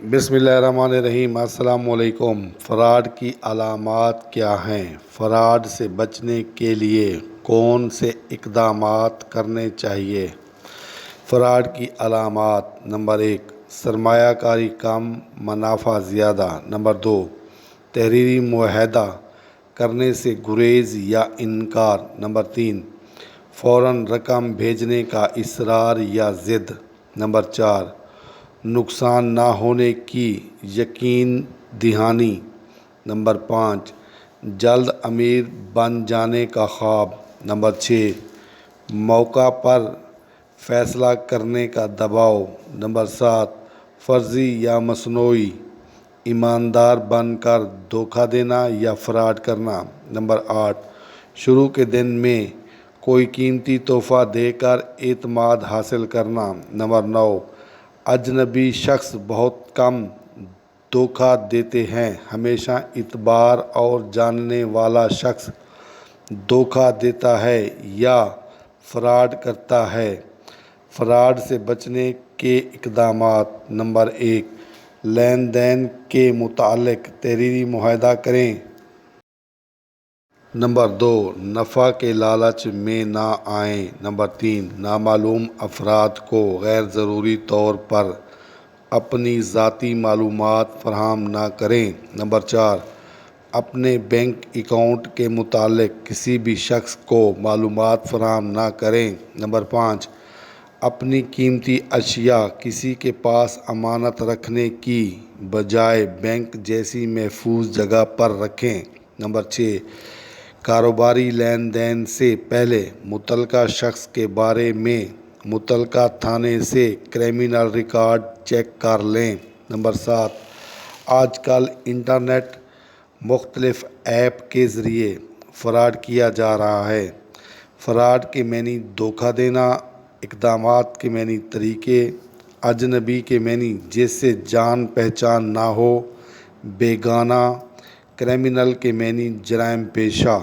بسم اللہ الرحمن الرحیم۔ السلام علیکم۔ فراڈ کی علامات کیا ہیں؟ فراڈ سے بچنے کے لیے کون سے اقدامات کرنے چاہیے؟ فراڈ کی علامات: نمبر 1، سرمایہ کاری کم، منافع زیادہ۔ نمبر 2، تحریری معاہدہ کرنے سے گریز یا انکار۔ نمبر 3، فوراً رقم بھیجنے کا اصرار یا ضد۔ نمبر 4، نقصان نہ ہونے کی یقین دہانی۔ نمبر 5، جلد امیر بن جانے کا خواب۔ نمبر 6، موقع پر فیصلہ کرنے کا دباؤ۔ نمبر 7، فرضی یا مصنوعی ایماندار بن کر دھوکہ دینا یا فراڈ کرنا۔ نمبر 8، شروع کے دن میں کوئی قیمتی تحفہ دے کر اعتماد حاصل کرنا۔ نمبر 9، اجنبی شخص بہت کم دھوکہ دیتے ہیں، ہمیشہ اعتبار اور جاننے والا شخص دھوکہ دیتا ہے یا فراڈ کرتا ہے۔ فراڈ سے بچنے کے اقدامات: نمبر 1، لین دین کے متعلق تحریری معاہدہ کریں۔ نمبر 2، نفع کے لالچ میں نہ آئیں۔ نمبر 3، نامعلوم افراد کو غیر ضروری طور پر اپنی ذاتی معلومات فراہم نہ کریں۔ نمبر 4، اپنے بینک اکاؤنٹ کے متعلق کسی بھی شخص کو معلومات فراہم نہ کریں۔ نمبر 5، اپنی قیمتی اشیاء کسی کے پاس امانت رکھنے کی بجائے بینک جیسی محفوظ جگہ پر رکھیں۔ نمبر 6، کاروباری لین دین سے پہلے متعلقہ شخص کے بارے میں متعلقہ تھانے سے کرمنل ریکارڈ چیک کر لیں۔ نمبر 7، آج کل انٹرنیٹ مختلف ایپ کے ذریعے فراڈ کیا جا رہا ہے۔ فراڈ کے معنی دھوکہ دینا، اقدامات کے معنی طریقے، اجنبی کے معنی جس سے جان پہچان نہ ہو، بیگانہ، کرمنل کے معنی جرائم پیشہ۔